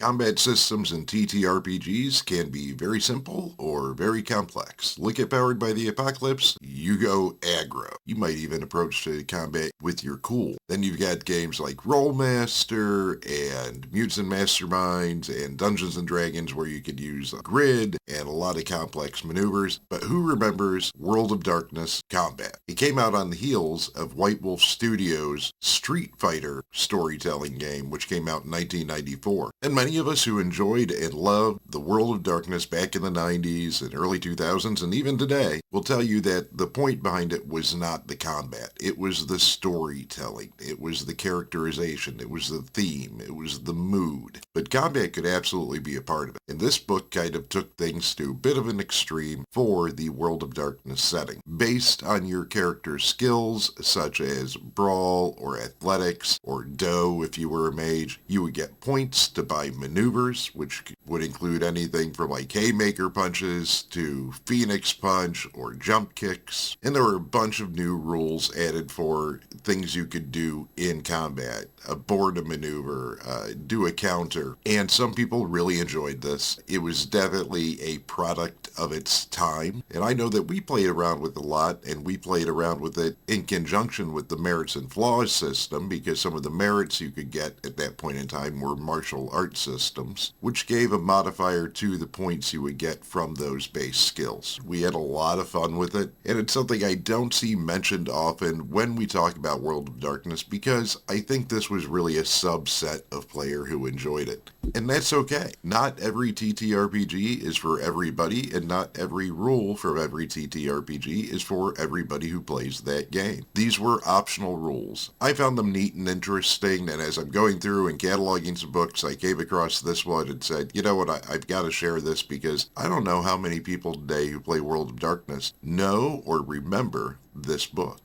Combat systems in ttrpgs can be very simple or very complex. Look at Powered by the Apocalypse, you go aggro. You might even approach the combat with your cool. Then you've got games like Rollmaster and Mutants and Masterminds and Dungeons and Dragons where you could use grid and a lot of complex maneuvers. But who remembers World of Darkness Combat? It came out on the heels of White Wolf Studios' Street Fighter storytelling game, which came out in 1994. And many of us who enjoyed and loved the World of Darkness back in the 90s and early 2000s and even today will tell you that the point behind it was not the combat. It was the storytelling. It was the characterization. It was the theme. It was the mood. But combat could absolutely be a part of it. And this book kind of took things to a bit of an extreme for the World of Darkness setting. Based on your character's skills, such as brawl or athletics or dough if you were a mage, you would get points to buy maneuvers, which would include anything from like haymaker punches to phoenix punch or jump kicks. And there were a bunch of new rules added for things you could do in combat. Abort a maneuver, do a counter, and some people really enjoyed this. It was definitely a product of its time, and I know that we played around with it a lot, and we played around with it in conjunction with the merits and flaws system, because some of the merits you could get at that point in time were martial arts systems, which gave a modifier to the points you would get from those base skills. We had a lot of fun with it, and it's something I don't see mentioned often when we talk about World of Darkness, because I think this was really a subset of player who enjoyed it. And that's okay. Not every TTRPG is for everybody, and not every rule from every TTRPG is for everybody who plays that game. These were optional rules. I found them neat and interesting, and as I'm going through and cataloging some books, I came across this one and said, you know what, I've got to share this because I don't know how many people today who play World of Darkness know or remember this book.